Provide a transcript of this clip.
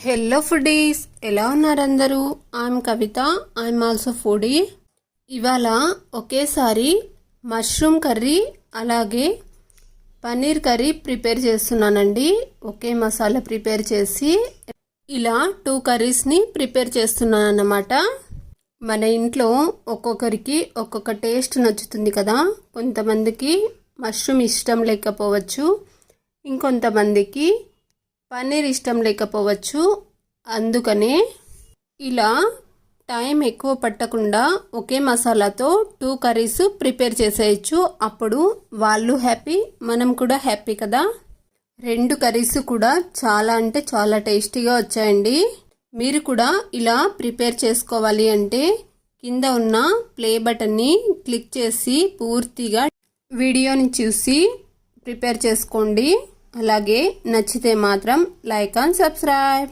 Hello foodies, ఎలా ఉన్నారు అందరూ? I'm Kavitha, I'm also foodie. ఇవాళ ఒకేసారి మష్రూమ్ కర్రీ అలాగే పన్నీర్ కర్రీ ప్రిపేర్ చేస్తున్నానండి. ఒకే మసాలా ప్రిపేర్ చేసి ఇలా 2 కర్రీస్ని ప్రిపేర్ చేస్తున్నాను అన్నమాట. మన ఇంట్లో ఒక్కొక్కరికి ఒక్కొక్క టేస్ట్ నచ్చుతుంది కదా. కొంతమందికి మష్రూమ్ ఇష్టం లేకపోవచ్చు, ఇంకొంతమందికి పన్నీర్ ఇష్టం లేకపోవచ్చు. అందుకనే ఇలా టైం ఎక్కువ పట్టకుండా ఒకే మసాలాతో 2 కర్రీస్ ప్రిపేర్ చేసేయచ్చు. అప్పుడు వాళ్ళు హ్యాపీ, మనం కూడా హ్యాపీ కదా. 2 కర్రీస్ కూడా చాలా అంటే చాలా టేస్టీగా వచ్చాయండి. మీరు కూడా ఇలా ప్రిపేర్ చేసుకోవాలి అంటే కింద ఉన్న ప్లే బటన్ని క్లిక్ చేసి పూర్తిగా వీడియోని చూసి ప్రిపేర్ చేసుకోండి. అలాగే నచ్చితే మాత్రం లైక్ అండ్ సబ్స్క్రైబ్.